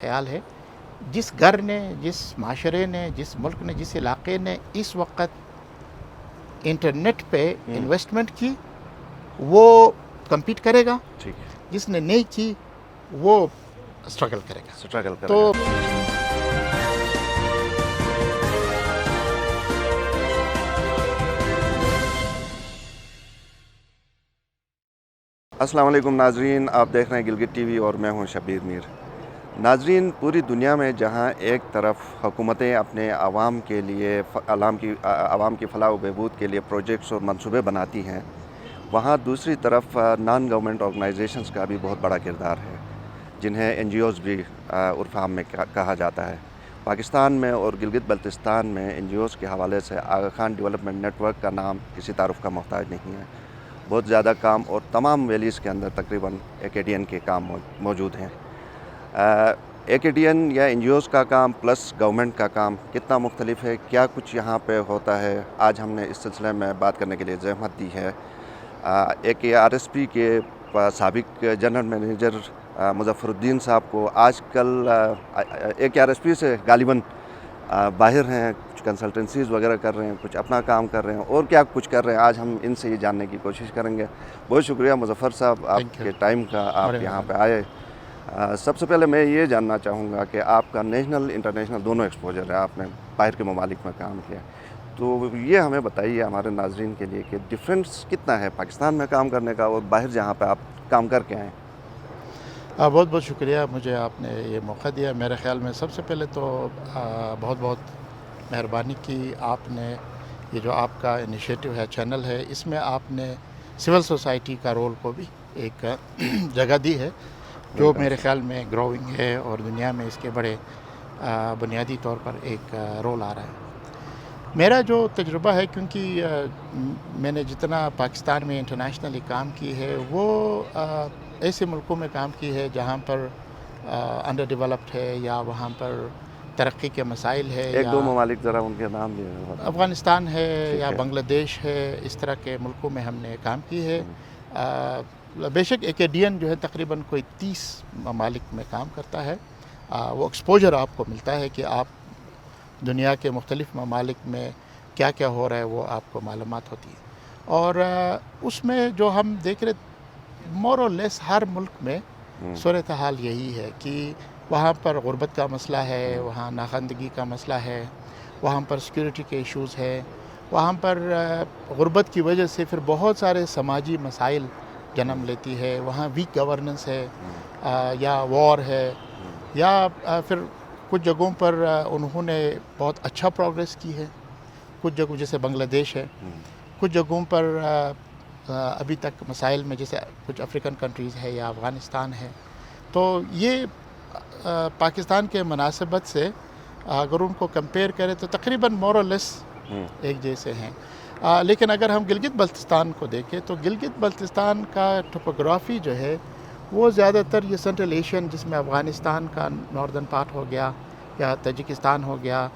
خیال ہے جس گھر نے، جس معاشرے نے، جس ملک نے، جس علاقے نے اس وقت انٹرنیٹ پہ انویسٹمنٹ کی وہ کمپیٹ کرے گا، ٹھیک، جس نے نہیں کی وہ اسٹرگل کرے گا. اسٹرگل کرے تو گا. السلام علیکم ناظرین، آپ دیکھ رہے ہیں گلگت ٹی وی اور میں ہوں شبیر میر. ناظرین، پوری دنیا میں جہاں ایک طرف حکومتیں اپنے عوام کے لیے عوام کی فلاح و بہبود کے لیے پروجیکٹس اور منصوبے بناتی ہیں، وہاں دوسری طرف نان گورنمنٹ آرگنائزیشنز کا بھی بہت بڑا کردار ہے، جنہیں این جی اوز بھی عرف عام میں کہا جاتا ہے. پاکستان میں اور گلگت بلتستان میں این جی اوز کے حوالے سے آغا خان ڈیولپمنٹ نیٹ ورک کا نام کسی تعارف کا محتاج نہیں ہے. بہت زیادہ کام اور تمام ویلیز کے اندر تقریباً اے کے ڈی این کے کام موجود ہیں. اے کے ڈی این یا این جی اوز کا کام پلس گورنمنٹ کا کام کتنا مختلف ہے، کیا کچھ یہاں پہ ہوتا ہے، آج ہم نے اس سلسلے میں بات کرنے کے لیے زحمت دی ہے اے کے آر ایس پی کے سابق جنرل مینیجر مظفر الدین صاحب کو. آج کل اے کے آر ایس پی سے غالباً باہر ہیں، کچھ کنسلٹنسیز وغیرہ کر رہے ہیں، کچھ اپنا کام کر رہے ہیں اور کیا کچھ کر رہے ہیں. آج ہم ان سے یہ جاننے کی کوشش کریں گے. بہت شکریہ مظفر صاحب آپ کے ٹائم کا، آپ یہاں پہ آئے. سب سے پہلے میں یہ جاننا چاہوں گا کہ آپ کا نیشنل انٹرنیشنل دونوں ایکسپوجر ہے، آپ نے باہر کے ممالک میں کام کیا، تو یہ ہمیں بتائیے ہمارے ناظرین کے لیے کہ ڈفرینس کتنا ہے پاکستان میں کام کرنے کا اور باہر جہاں پہ آپ کام کر کے آئیں. بہت بہت شکریہ، مجھے آپ نے یہ موقع دیا. میرے خیال میں سب سے پہلے تو بہت بہت مہربانی کی آپ نے. یہ جو آپ کا انیشیٹو ہے، چینل ہے، اس میں آپ نے سول سوسائٹی کا رول کو بھی ایک جگہ دی ہے جو میرے خیال میں گروئنگ ہے اور دنیا میں اس کے بڑے بنیادی طور پر ایک رول آ رہا ہے. میرا جو تجربہ ہے، کیونکہ میں نے جتنا پاکستان میں انٹرنیشنلی کام کی ہے وہ ایسے ملکوں میں کام کی ہے جہاں پر انڈر ڈیولپڈ ہے یا وہاں پر ترقی کے مسائل ہے. ایک دو ممالک ذرا ان کے نام بھی افغانستان ہے یا بنگلہ دیش ہے، اس طرح کے ملکوں میں ہم نے کام کی ہے. بے شک اے کے ڈی این جو ہے تقریباً کوئی 30 ممالک میں کام کرتا ہے. وہ ایکسپوجر آپ کو ملتا ہے کہ آپ دنیا کے مختلف ممالک میں کیا کیا ہو رہا ہے، وہ آپ کو معلومات ہوتی ہے. اور اس میں جو ہم دیکھ رہے مور اور لیس ہر ملک میں صورتحال یہی ہے کہ وہاں پر غربت کا مسئلہ ہے، وہاں ناخواندگی کا مسئلہ ہے، وہاں پر سیکیورٹی کے ایشوز ہے، وہاں پر غربت کی وجہ سے پھر بہت سارے سماجی مسائل جنم لیتی ہے. وہاں ویک گورننس ہے یا وار ہے، یا پھر کچھ جگہوں پر انہوں نے بہت اچھا پروگریس کی ہے، کچھ جگہوں جیسے بنگلہ دیش ہے، کچھ جگہوں پر ابھی تک مسائل میں جیسے کچھ افریقن کنٹریز ہے یا افغانستان ہے. تو یہ پاکستان کے مناسبت سے اگر ان کو کمپیئر کریں تو تقریباً مور اور لیس ایک جیسے ہیں. لیکن اگر ہم گلگت بلتستان کو دیکھیں تو گلگت بلتستان کا ٹوپوگرافی جو ہے وہ زیادہ تر یہ سینٹرل ایشین، جس میں افغانستان کا ناردرن پارٹ ہو گیا یا تاجکستان ہو گیا،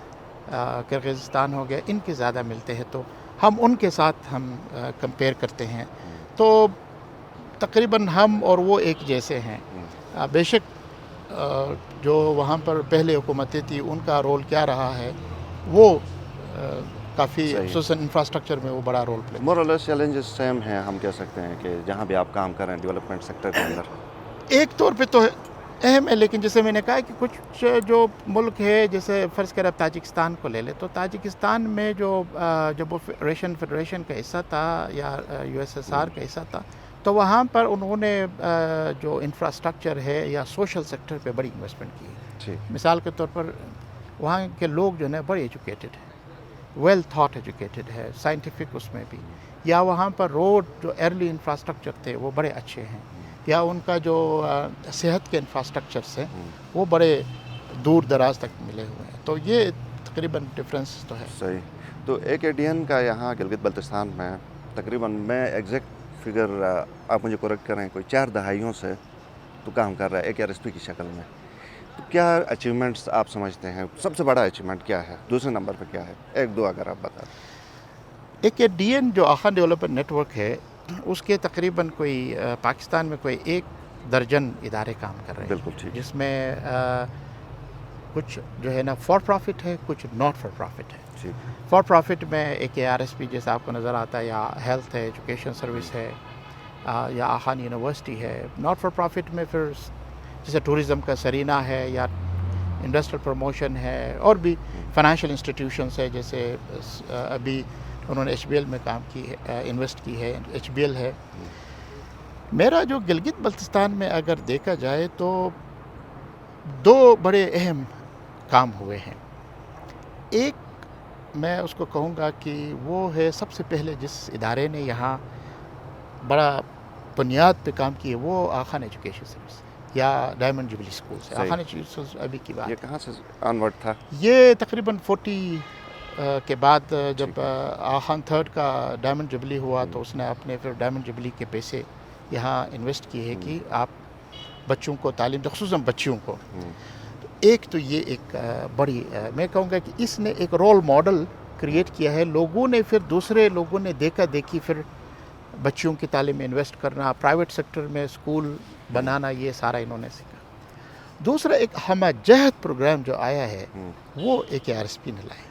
کرغزستان ہو گیا، ان کے زیادہ ملتے ہیں. تو ہم ان کے ساتھ ہم کمپیئر کرتے ہیں تو تقریباً ہم اور وہ ایک جیسے ہیں. بے شک جو وہاں پر پہلے حکومتیں تھیں ان کا رول کیا رہا ہے، وہ کافی خصوصاً انفراسٹرکچر میں وہ بڑا رول پلے. مور اور لیس چیلنجز سیم ہیں، ہم کہہ سکتے ہیں کہ جہاں بھی آپ کام کر رہے ہیں ڈیولپمنٹ سیکٹر کے اندر ایک طور پہ تو اہم ہے. لیکن جیسے میں نے کہا کہ کچھ جو ملک ہے، جیسے فرض کریں تاجکستان کو لے لے تو تاجکستان میں جب وہ فیڈریشن کا حصہ تھا یا یو ایس ایس آر کا حصہ تھا، تو وہاں پر انہوں نے جو انفراسٹرکچر ہے یا سوشل سیکٹر پہ بڑی انویسٹمنٹ کی ہے. مثال کے طور پر وہاں کے لوگ جو ہے بڑے ایجوکیٹڈ ہیں، ویل تھاٹ ایجوکیٹڈ ہے، سائنٹیفک اس میں بھی. یا وہاں پر روڈ جو ارلی انفراسٹرکچر تھے وہ بڑے اچھے ہیں، یا ان کا جو صحت کے انفراسٹرکچرس ہیں وہ بڑے دور دراز تک ملے ہوئے ہیں. تو یہ تقریباً ڈفرینس تو ہے. صحیح. تو اے کے ڈی این کا یہاں گلگت بلتستان میں تقریباً، میں ایگزیکٹ فگر آپ مجھے کریکٹ کریں، کوئی 4 دہائیوں سے تو کام کر رہا ہے اے کے آر ایس پی کی شکل میں. تو کیا اچیومنٹس آپ سمجھتے ہیں سب سے بڑا اچیومنٹ کیا ہے، دوسرے نمبر پہ کیا ہے، ایک دو اگر آپ بتا دیں. اے کے ڈی این جو آغا خان ڈیولپمنٹ نیٹ ورک ہے، اس کے تقریباً کوئی پاکستان میں کوئی 1 درجن ادارے کام کر رہے ہیں. بالکل ٹھیک. جس میں کچھ جو ہے نا فار پروفٹ ہے، کچھ ناٹ فار پروفٹ ہے. ٹھیک. فار پروفٹ میں ایک ARSP جیسا آپ کو نظر آتا ہے، یا ہیلتھ ہے، ایجوکیشن سروس ہے، یا آخان یونیورسٹی ہے. ناٹ فار پروفٹ میں پھر جیسے ٹورزم کا سرینا ہے، یا انڈسٹریل پروموشن ہے، اور بھی فائنینشیل انسٹیٹیوشنس ہے، جیسے ابھی انہوں نے HBL میں کام کی ہے، انویسٹ کی ہے، HBL ہے. میرا جو گلگت بلتستان میں اگر دیکھا جائے تو دو بڑے اہم کام ہوئے ہیں. ایک میں اس کو کہوں گا کہ وہ ہے سب سے پہلے جس ادارے نے یہاں بڑا بنیاد پہ کام کی ہے، وہ آخان ایجوکیشن سروس یا ڈائمنڈ جبلی اسکول سے. صحیح. آخان ایجوکیشن سروس ابھی کی بات یہ کہاں سے آنورڈ تھا؟ یہ تقریباً 40 کے بعد جب آخان تھرڈ کا ڈائمنڈ جبلی ہوا تو اس نے اپنے پھر ڈائمنڈ جبلی کے پیسے یہاں انویسٹ کیے ہیں کہ آپ بچوں کو تعلیم دیں، خصوصاً بچیوں کو. ایک تو یہ ایک بڑی میں کہوں گا کہ اس نے ایک رول ماڈل کریٹ کیا ہے. لوگوں نے پھر دوسرے لوگوں نے دیکھا دیکھی پھر بچیوں کی تعلیم میں انویسٹ کرنا، پرائیویٹ سیکٹر میں اسکول بنانا، یہ سارا انہوں نے سیکھا. دوسرا ایک ہمہ جہت پروگرام جو آیا ہے وہ ایک ARSP نے لایا.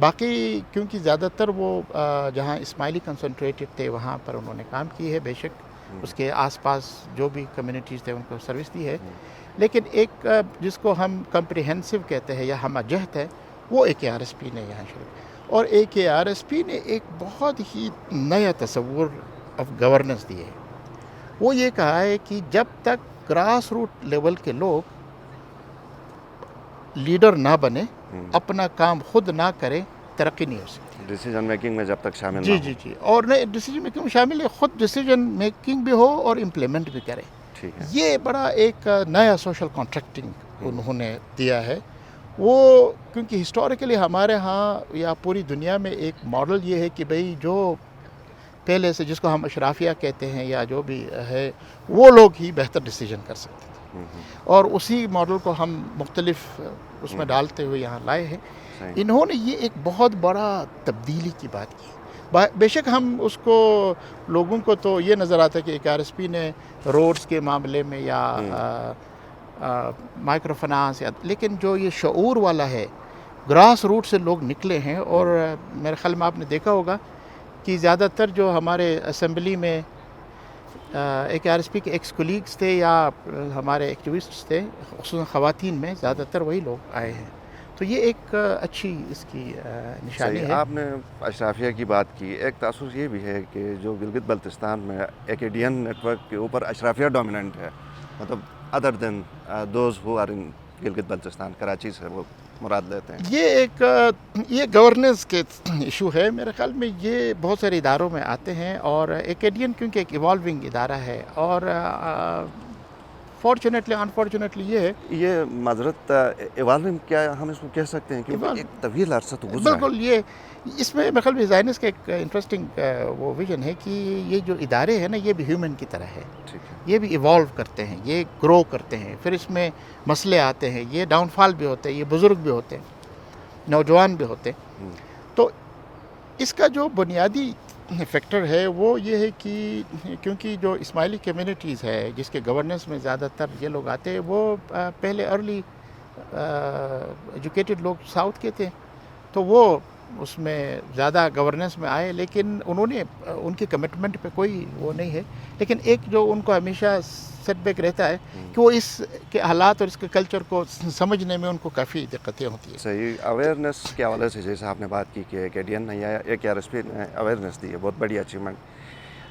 باقی کیونکہ زیادہ تر وہ جہاں اسماعیلی کنسنٹریٹڈ تھے وہاں پر انہوں نے کام کی ہے، بے شک اس کے آس پاس جو بھی کمیونٹیز تھے ان کو سروس دی ہے. لیکن ایک جس کو ہم کمپریہنسو کہتے ہیں یا ہمہ جہت ہے، وہ ایک ARSP نے یہاں شروع. اور ایک ARSP نے ایک بہت ہی نیا تصور آف گورننس دی ہے. وہ یہ کہا ہے کہ جب تک گراس روٹ لیول کے لوگ لیڈر نہ بنے، اپنا کام خود نہ کریں، ترقی نہیں ہو سکتی. ڈیسیجن میکنگ میں جب تک شامل جی نہ جی جی اور نہیں ڈیسیجن میکنگ میں شامل ہے، خود ڈیسیجن میکنگ بھی ہو اور امپلیمنٹ بھی کرے. ٹھیک ہے. یہ بڑا ایک نیا سوشل کانٹریکٹنگ انہوں نے دیا ہے. وہ کیونکہ ہسٹوریکلی ہمارے ہاں یا پوری دنیا میں ایک ماڈل یہ ہے کہ بھئی جو پہلے سے جس کو ہم اشرافیہ کہتے ہیں یا جو بھی ہے، وہ لوگ ہی بہتر ڈیسیجن کر سکتے تھے. اور اسی ماڈل کو ہم مختلف اس میں ڈالتے ہوئے یہاں لائے ہیں. انہوں نے یہ ایک بہت بڑا تبدیلی کی بات کی. بے شک ہم اس کو لوگوں کو تو یہ نظر آتا ہے کہ ایک ARSP نے روڈز کے معاملے میں یا مائکرو فنانس، لیکن جو یہ شعور والا ہے، گراس روٹ سے لوگ نکلے ہیں. اور میرے خیال میں آپ نے دیکھا ہوگا کہ زیادہ تر جو ہمارے اسمبلی میں ایک ARSP کے ایکس کولیگز تھے یا ہمارے ایکٹیوسٹس تھے، خصوصاً خواتین میں زیادہ تر وہی لوگ آئے ہیں. تو یہ ایک اچھی اس کی نشانی ہے. آپ نے اشرافیہ کی بات کی. ایک تاثر یہ بھی ہے کہ جو گلگت بلتستان میں ایکیڈین نیٹ ورک کے اوپر اشرافیہ ڈومیننٹ ہے، مطلب other then those who are in Gilgit Baltistan, Karachi سے وہ مراد لیتے ہیں. یہ گورننس کے ایشو ہے. میرے خیال میں یہ بہت سارے اداروں میں آتے ہیں، اور ایکیڈین کیونکہ ایک ایوالونگ ادارہ ہے، اور فارچونیٹلی انفارچونیٹلی یہ ہے، یہ معذرت ایوالونگ کیا ہم اس کو کہہ سکتے ہیں، کیونکہ ایک طویل عرصہ تو گزرا ہے. بالکل. یہ اس میں میرے خیال میں زائنس کا ایک انٹرسٹنگ وہ ویژن ہے کہ یہ جو ادارے ہیں نا، یہ بھی ہیومن کی طرح ہے. یہ بھی ایوالو کرتے ہیں، یہ گرو کرتے ہیں، پھر اس میں مسئلے آتے ہیں، یہ ڈاؤن فال بھی ہوتے ہیں، یہ بزرگ بھی ہوتے ہیں، نوجوان بھی ہوتے ہیں. تو اس کا جو بنیادی فیکٹر ہے وہ یہ ہے کہ کیونکہ جو اسماعیلی کمیونٹیز ہے جس کے گورننس میں زیادہ تر یہ لوگ آتے ہیں، وہ پہلے ارلی ایجوکیٹڈ لوگ ساؤتھ کے تھے، تو وہ اس میں زیادہ گورننس میں آئے. لیکن انہوں نے ان کی کمٹمنٹ پہ کوئی وہ نہیں ہے. لیکن ایک جو ان کو ہمیشہ سیٹ بیک رہتا ہے کہ وہ اس کے حالات اور اس کے کلچر کو سمجھنے میں ان کو کافی دقتیں ہوتی ہیں. صحیح. اویئرنیس کے حوالے سے جیسے آپ نے بات کی کہ ایکیڈین نے یا ایک ARSP نے اویئرنیس دی ہے، بہت بڑی اچیومنٹ.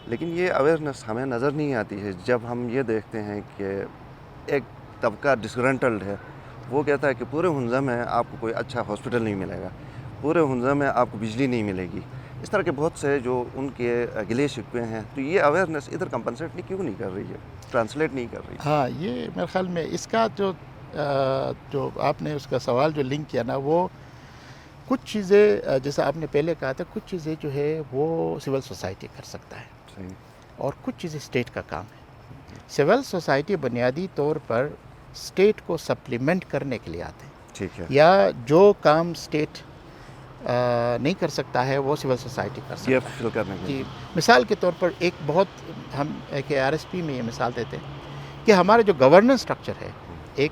لیکن یہ اویئرنیس ہمیں نظر نہیں آتی ہے جب ہم یہ دیکھتے ہیں کہ ایک طبقہ ڈسگرنٹلڈ ہے، وہ کہتا ہے کہ پورے ہنزہ میں آپ کو کوئی اچھا ہاسپٹل نہیں ملے گا، پورے ہنزہ میں آپ کو بجلی نہیں ملے گی. اس طرح کے بہت سے جو ان کے گلے شکوے ہیں. تو یہ اویئرنیس ادھر کمپنسیٹ کیوں نہیں کر رہی ہے، ٹرانسلیٹ نہیں کر رہی؟ ہاں، یہ میرے خیال میں اس کا جو آپ نے اس کا سوال جو لنک کیا نا، وہ کچھ چیزیں جیسا آپ نے پہلے کہا تھا، کچھ چیزیں جو ہے وہ سول سوسائٹی کر سکتا ہے. صحیح. اور کچھ چیزیں اسٹیٹ کا کام ہے. سول سوسائٹی بنیادی طور پر اسٹیٹ کو سپلیمنٹ کرنے کے لیے آتے ہیں. ٹھیک ہے. یا جو کام اسٹیٹ نہیں کر سکتا ہے وہ سول سوسائٹی کر سکتا ہے. یہ فل کرنے کے لیے. مثال کے طور پر ایک بہت ہم ایک ARSP میں یہ مثال دیتے ہیں کہ ہمارا جو گورننس اسٹرکچر ہے، ایک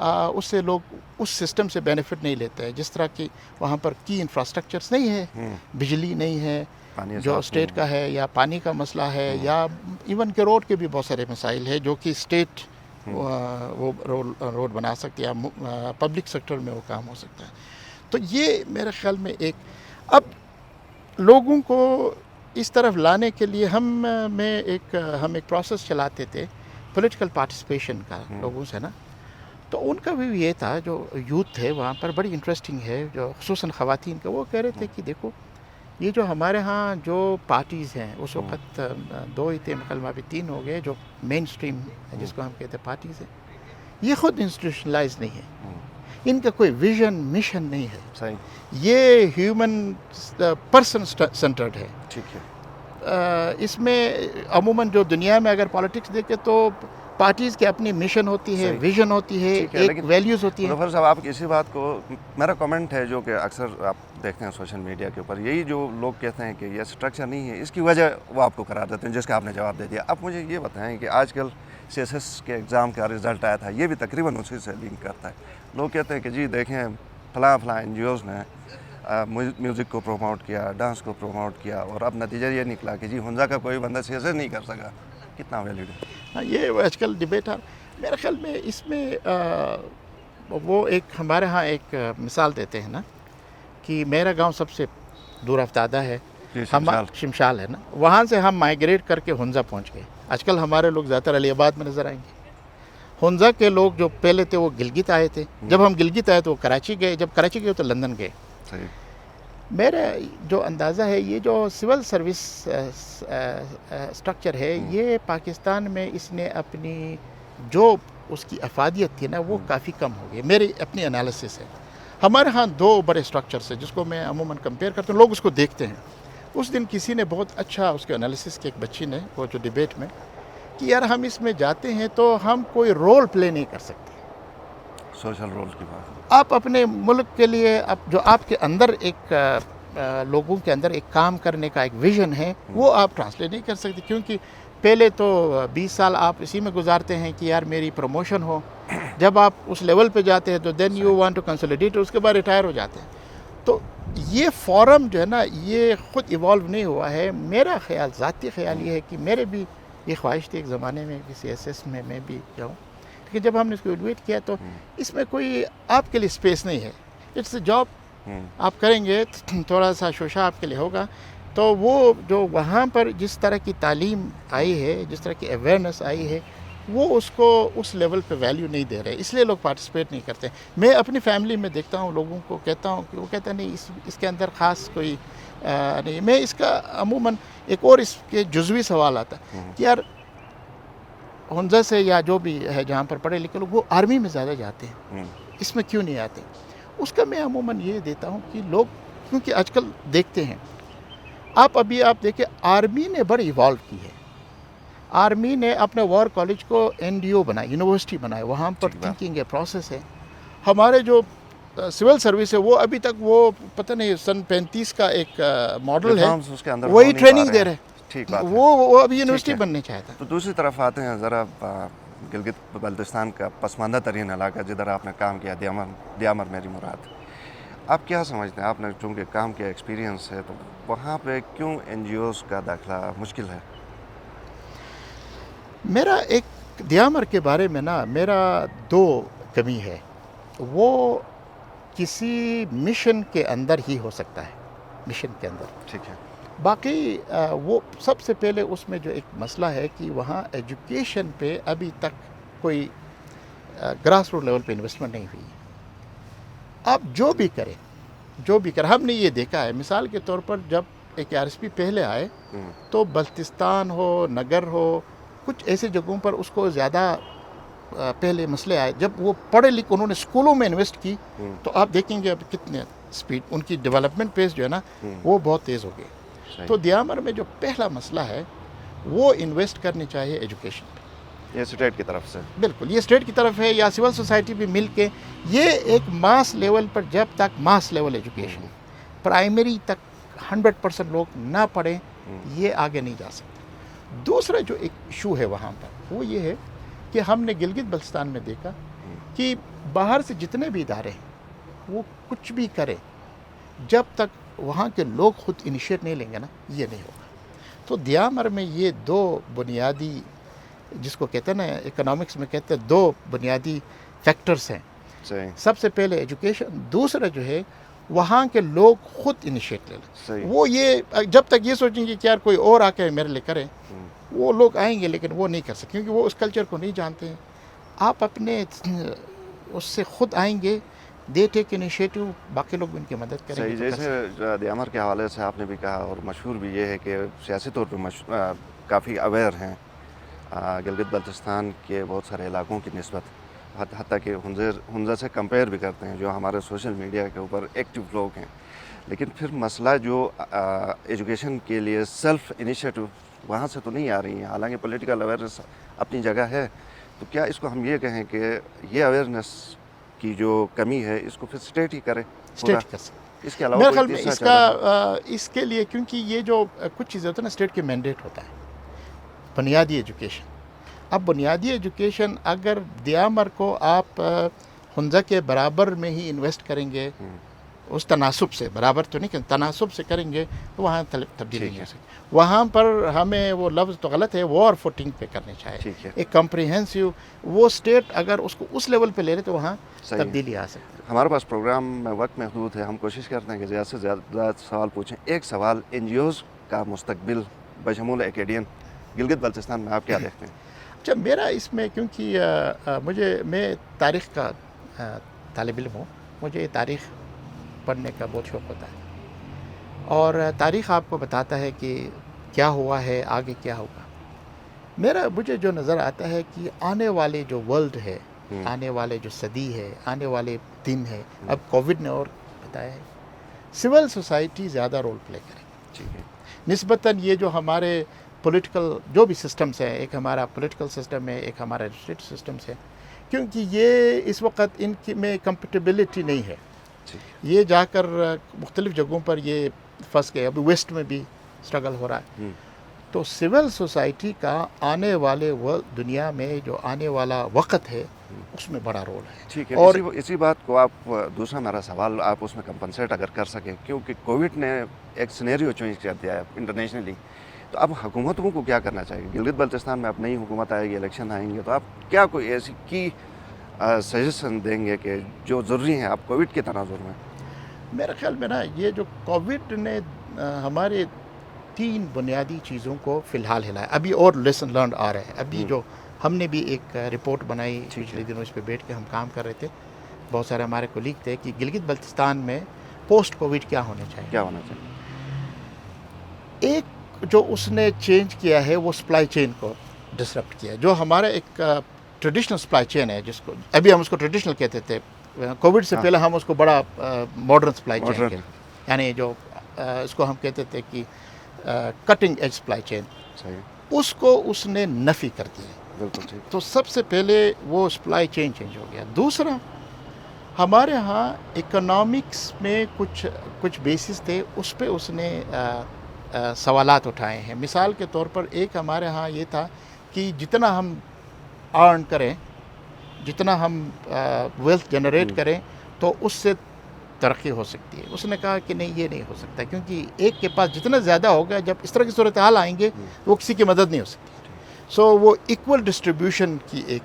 اس سے لوگ اس سسٹم سے بینیفٹ نہیں لیتے ہیں. جس طرح کی وہاں پر کی انفراسٹرکچرس نہیں ہے, بجلی نہیں ہے جو اسٹیٹ کا ہے, یا پانی کا مسئلہ ہے, یا ایون کہ روڈ کے بھی بہت سارے مسائل ہیں جو کہ اسٹیٹ وہ روڈ بنا سکتی ہے, یا پبلک سیکٹر میں وہ کام ہو سکتا ہے. تو یہ میرے خیال میں اب لوگوں کو اس طرف لانے کے لیے ہم ایک پروسیس چلاتے تھے پولیٹیکل پارٹیسپیشن کا لوگوں سے نا. تو ان کا بھی یہ تھا, جو یوتھ تھے وہاں پر بڑی انٹرسٹنگ ہے, جو خصوصاً خواتین کا, وہ کہہ رہے تھے کہ دیکھو یہ جو ہمارے ہاں جو پارٹیز ہیں, اس وقت 2 ہی تھے, مکمل ابھی 3 ہو گئے, جو مین سٹریم جس کو ہم کہتے ہیں پارٹیز ہیں, یہ خود انسٹیٹیوشنلائز نہیں ہے, ان کا کوئی ویژن مشن نہیں ہے. صحیح. یہ ہیومن پرسن سینٹرڈ ہے. ٹھیک ہے. اس میں عموماً جو دنیا میں اگر پالیٹکس دیکھے تو پارٹیز کی اپنی مشن ہوتی ہے, ویژن ہوتی ہے, ایک ویلیوز ہوتی ہیں. مظفر صاحب, آپ اسی بات کو, میرا کمنٹ ہے جو کہ اکثر آپ دیکھتے ہیں سوشل میڈیا کے اوپر, یہی جو لوگ کہتے ہیں کہ یہ اسٹرکچر نہیں ہے, اس کی وجہ وہ آپ کو قرار دیتے ہیں, جس کا آپ نے جواب دے دیا. اب مجھے یہ بتائیں کہ آج کل CSS کے ایگزام کا رزلٹ آیا تھا, یہ بھی تقریباً اسی سے لنک کرتا ہے. لوگ کہتے ہیں کہ جی دیکھیں فلاں NGOs نے میوزک کو پروموٹ کیا, ڈانس کو پروموٹ کیا, اور اب نتیجہ یہ نکلا کہ جی ہنزا کا کوئی بندہ CSS نہیں کر سکا. کتنا ویلڈ ہے یہ آج کل ڈبیٹ ہے. میرے خیال میں اس میں وہ ہمارے ہاں ایک مثال دیتے ہیں نا کہ میرا گاؤں سب سے دور افتادہ ہے, شمشال ہے نا, وہاں سے ہم مائیگریٹ کر کے ہنزا پہنچ گئے. آج کل ہمارے لوگ زیادہ تر علی آباد میں نظر آئیں گے. ہنزا کے لوگ جو پہلے تھے وہ گلگت آئے تھے, جب ہم گلگت آئے تو وہ کراچی گئے, جب کراچی گئے تو لندن گئے. میرا جو اندازہ ہے یہ جو سول سروس اسٹرکچر ہے, یہ پاکستان میں اس نے اپنی جو اس کی افادیت تھی نا وہ کافی کم ہو گئی. میری اپنی انالیسس ہے. ہمارے ہاں 2 بڑے اسٹرکچرس ہیں جس کو میں عموماً کمپیئر کرتا ہوں, لوگ اس کو دیکھتے ہیں. اس دن کسی نے بہت اچھا اس کے انالیسس کی, ایک بچی نے, وہ جو ڈیبیٹ میں, کہ یار ہم اس میں جاتے ہیں تو ہم کوئی رول پلے نہیں کر سکتے. سوشل رول کی بات, آپ اپنے ملک کے لیے جو آپ کے اندر ایک لوگوں کے اندر ایک کام کرنے کا ایک ویژن ہے, وہ آپ ٹرانسلیٹ نہیں کر سکتے. کیونکہ پہلے تو 20 سال آپ اسی میں گزارتے ہیں کہ یار میری پروموشن ہو. جب آپ اس لیول پہ جاتے ہیں تو then you want to consolidate, اس کے بعد ریٹائر ہو جاتے ہیں. تو یہ فورم جو ہے نا یہ خود ایوالو نہیں ہوا ہے. میرا خیال, ذاتی خیال یہ ہے کہ میرے بھی یہ خواہش تھی ایک زمانے میں کہ CSS میں بھی جاؤں, لیکن جب ہم نے اس کو ایڈویٹ کیا تو اس میں کوئی آپ کے لیے اسپیس نہیں ہے. اٹس اے جاب, آپ کریں گے تھوڑا سا شوشہ آپ کے لیے ہوگا. تو وہ جو وہاں پر جس طرح کی تعلیم آئی ہے, جس طرح کی اویئرنیس آئی ہے, وہ اس کو اس لیول پہ ویلیو نہیں دے رہے, اس لیے لوگ پارٹیسپیٹ نہیں کرتے. میں اپنی فیملی میں دیکھتا ہوں, لوگوں کو کہتا ہوں کہ وہ کہتا نہیں اس کے اندر خاص کوئی نہیں. میں اس کا عموماً ایک اور اس کے جزوی سوال آتا کہ یار ہنزا سے یا جو بھی ہے جہاں پر پڑھے لکھے لوگ, وہ آرمی میں زیادہ جاتے ہیں, اس میں کیوں نہیں آتے؟ اس کا میں عموماً یہ دیتا ہوں کہ لوگ, کیونکہ آج کل دیکھتے ہیں آپ دیکھیں آرمی نے بڑی ایوالو کی ہے. آرمی نے اپنے وار کالج کو NDO بنایا, یونیورسٹی بنایا, وہاں پر تھنکنگ ہے, پروسیس ہے. ہمارے جو سول سروس ہے وہ ابھی تک وہ پتہ نہیں سن 35 کا ایک ماڈل ہے, وہی ٹریننگ دے رہے, وہ ابھی یونیورسٹی بننے چاہتا ہے. تو دوسری طرف آتے ہیں ذرا گلگت بلتستان کا پسماندہ ترین علاقہ جدھر آپ نے کام کیا, دیامر میری مراد. آپ کیا سمجھتے ہیں, آپ نے چونکہ کام کیا ایکسپیرینس ہے, تو وہاں پہ کیوں NGOs کا داخلہ مشکل ہے؟ میرا ایک دیامر کے بارے میں نا میرا 2 کمی ہے. وہ کسی مشن کے اندر ہی ہو سکتا ہے, مشن کے اندر. ٹھیک ہے. باقی وہ سب سے پہلے اس میں جو ایک مسئلہ ہے کہ وہاں ایجوکیشن پہ ابھی تک کوئی گراس روٹ لیول پہ انویسٹمنٹ نہیں ہوئی. آپ جو بھی کریں, ہم نے یہ دیکھا ہے, مثال کے طور پر جب ایک RSP پہلے آئے تو بلتستان ہو, نگر ہو, کچھ ایسے جگہوں پر اس کو زیادہ پہلے مسئلے آئے. جب وہ پڑھے لکھے انہوں نے اسکولوں میں انویسٹ کی تو آپ دیکھیں گے اب کتنے سپیڈ ان کی ڈیولپمنٹ پیس جو ہے نا وہ بہت تیز ہو گئی. تو دیامر میں جو پہلا مسئلہ ہے وہ انویسٹ کرنی چاہیے ایجوکیشن پہ. یہ اسٹیٹ کی طرف سے, بالکل یہ اسٹیٹ کی طرف ہے, یا سول سوسائٹی بھی مل کے. یہ ایک ماس لیول پر, جب تک ماس لیول ایجوکیشن پرائمری تک 100% لوگ نہ پڑھیں, یہ آگے نہیں جا سکتے. دوسرا جو ایک ایشو ہے وہاں پر وہ یہ ہے کہ ہم نے گلگت بلتستان میں دیکھا کہ باہر سے جتنے بھی ادارے ہیں وہ کچھ بھی کریں، جب تک وہاں کے لوگ خود انیشیٹ نہیں لیں گے نا، یہ نہیں ہوگا. تو دیامر میں یہ دو بنیادی، جس کو کہتے ہیں نا اکنامکس میں کہتے ہیں دو بنیادی فیکٹرز ہیں. صحیح سب سے پہلے ایجوکیشن، دوسرا جو ہے وہاں کے لوگ خود انیشیٹ لے لیں. صحیح. وہ یہ جب تک یہ سوچیں گے کہ یار کوئی اور آ کے میرے لیے کرے، وہ لوگ آئیں گے لیکن وہ نہیں کر سکتے کیونکہ وہ اس کلچر کو نہیں جانتے ہیں. آپ اپنے اس سے خود آئیں گے، دے ٹیک انیشیٹو، باقی لوگ بھی ان کی مدد کریں صحیح. گے. تو کر سکتے جیسے دیامر کے حوالے سے آپ نے بھی کہا، اور مشہور بھی یہ ہے کہ سیاسی طور پہ کافی اویئر ہیں گلگت بلتستان کے بہت سارے علاقوں کی نسبت، حتیٰ کہ ہنزا سے کمپیئر بھی کرتے ہیں جو ہمارے سوشل میڈیا کے اوپر ایکٹیو لوگ ہیں. لیکن پھر مسئلہ جو ایجوکیشن کے لیے سیلف انیشیٹو وہاں سے تو نہیں آ رہی ہیں، حالانکہ پولیٹیکل اویئرنیس اپنی جگہ ہے. تو کیا اس کو ہم یہ کہیں کہ یہ اویئرنیس کی جو کمی ہے اس کو پھر اسٹیٹ ہی کرے؟ اسٹیٹ کر سکتے. اس کے علاوہ میرے کوئی خیال میں تیسرا اس چارہ؟ کا اس کے لیے، کیونکہ یہ جو کچھ چیزیں ہوتی ہیں نا، اسٹیٹ کے مینڈیٹ ہوتا ہے بنیادی ایجوکیشن. اب بنیادی ایجوکیشن اگر دیامر کو آپ ہنزا کے برابر میں ہی انویسٹ کریں گے، اس تناسب سے، برابر تو نہیں کہ تناسب سے کریں گے، تو وہاں تبدیلی نہیں ہو سکتی. وہاں پر ہمیں وہ لفظ تو غلط ہے، وار فوٹنگ پہ کرنے چاہیے. ٹھیک ہے. ایک کمپریہنسو وہ اسٹیٹ اگر اس کو اس لیول پہ لے لے تو وہاں صحیح. تبدیلی آ سکتی ہے. ہمارے پاس پروگرام میں وقت محدود ہے، ہم کوشش کرتے ہیں کہ زیادہ سے زیادہ سوال پوچھیں. ایک سوال، این جی اوز کا مستقبل بشمول ایکیڈین گلگت بلتستان میں آپ کیا دیکھتے ہیں؟ اچھا، میرا اس میں کیونکہ میں تاریخ کا طالب علم ہوں، مجھے تاریخ پڑھنے کا بہت شوق ہوتا ہے، اور تاریخ آپ کو بتاتا ہے کہ کیا ہوا ہے، آگے کیا ہوگا. مجھے جو نظر آتا ہے کہ آنے والے جو ورلڈ ہے، آنے والے جو صدی ہے، آنے والے دن ہے، اب کووڈ نے اور بتایا ہے، سول سوسائٹی زیادہ رول پلے کرے. ٹھیک ہے. نسبتاً یہ جو ہمارے پولیٹیکل جو بھی سسٹمز ہیں، ایک ہمارا پولیٹیکل سسٹم ہے، ایک ہمارا ایڈمنسٹریٹو سسٹمز ہے، کیونکہ یہ اس وقت ان کی میں کمپیٹیبلٹی نہیں ہے. یہ جا کر مختلف جگہوں پر یہ پھنس گئے. ابھی ویسٹ میں بھی اسٹرگل ہو رہا ہے. تو سول سوسائٹی کا آنے والے دنیا میں جو آنے والا وقت ہے اس میں بڑا رول ہے. ٹھیک ہے. اور اسی بات کو آپ، دوسرا میرا سوال، آپ اس میں کمپنسیٹ اگر کر سکیں، کیونکہ کووڈ نے ایک سینیریو چینج کر دیا ہے انٹرنیشنلی. تو اب حکومتوں کو کیا کرنا چاہیے؟ گلگت بلتستان میں اب نئی حکومت آئے گی، الیکشن آئیں گے، تو آپ کیا کوئی ایسی کی سجیشن دیں گے کہ جو ضروری ہیں آپ کووڈ کے تناظر میں؟ میرے خیال میں نا، یہ جو کووڈ نے ہمارے 3 بنیادی چیزوں کو فی الحال ہلایا. ابھی اور لیسن لرنڈ آ رہے ہیں. ابھی جو ہم نے بھی ایک رپورٹ بنائی پچھلے دنوں، اس پہ بیٹھ کے ہم کام کر رہے تھے، بہت سارے ہمارے کولیگ تھے، کہ گلگت بلتستان میں پوسٹ کووڈ کیا ہونا چاہیے. کیا ہونا چاہیے؟ ایک جو اس نے چینج کیا ہے وہ سپلائی چین کو ڈسرپٹ کیا. جو ہمارا ایک ٹریڈیشنل سپلائی چین ہے، جس کو ابھی ہم اس کو ٹریڈیشنل کہتے تھے، کووڈ سے پہلے ہم اس کو بڑا ماڈرن سپلائی چین کہتے، یعنی جو اس کو ہم کہتے تھے کہ کٹنگ ایج سپلائی چین. صحیح. اس کو اس نے نفی کر دیا. بالکل ٹھیک. تو سب سے پہلے وہ سپلائی چین چینج ہو گیا. دوسرا، ہمارے ہاں اکنامکس میں کچھ بیسس تھے، اس پہ اس نے سوالات اٹھائے ہیں. مثال کے طور پر ایک ہمارے ہاں یہ تھا کہ جتنا ہم ارن کریں، جتنا ہم ویلتھ جنریٹ کریں تو اس سے ترقی ہو سکتی ہے. اس نے کہا کہ نہیں، یہ نہیں ہو سکتا، کیونکہ ایک کے پاس جتنا زیادہ ہوگا، جب اس طرح کی صورتحال آئیں گے وہ کسی کی مدد نہیں ہو سکتی. سو وہ ایکول ڈسٹریبیوشن کی ایک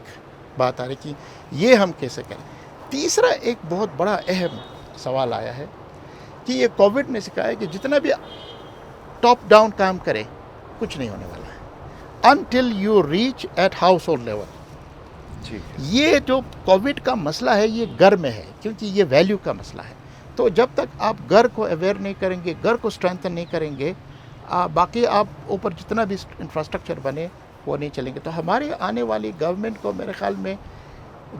بات آ رہی کہ یہ ہم کیسے کریں. تیسرا ایک بہت بڑا اہم سوال آیا ہے کہ یہ کووڈ نے سکھایا کہ جتنا بھی ٹاپ ڈاؤن کام کرے کچھ نہیں ہونے والا ہے until you reach at household level. یہ جو کووڈ کا مسئلہ ہے یہ گھر میں ہے، کیونکہ یہ ویلیو کا مسئلہ ہے. تو جب تک آپ گھر کو اویئر نہیں کریں گے، گھر کو اسٹرینتھن نہیں کریں گے، باقی آپ اوپر جتنا بھی انفراسٹرکچر بنے وہ نہیں چلیں گے. تو ہماری آنے والی گورنمنٹ کو میرے خیال میں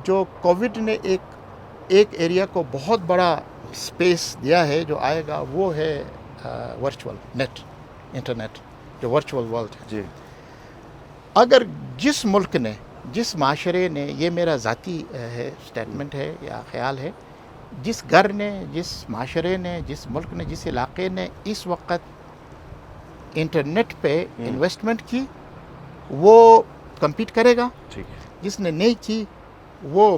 جو کووڈ نے ایک ایریا کو بہت بڑا اسپیس دیا ہے، جو آئے گا وہ ہے ورچوئل انٹرنیٹ، جو ورچوئل ورلڈ ہے. جی. اگر جس ملک نے، جس معاشرے نے، یہ میرا ذاتی ہے اسٹیٹمنٹ ہے یا خیال ہے، جس گھر نے، جس معاشرے نے، جس ملک نے، جس علاقے نے اس وقت انٹرنیٹ پہ انویسٹمنٹ کی وہ کمپیٹ کرے گا. ٹھیک ہے. جس نے نہیں کی وہ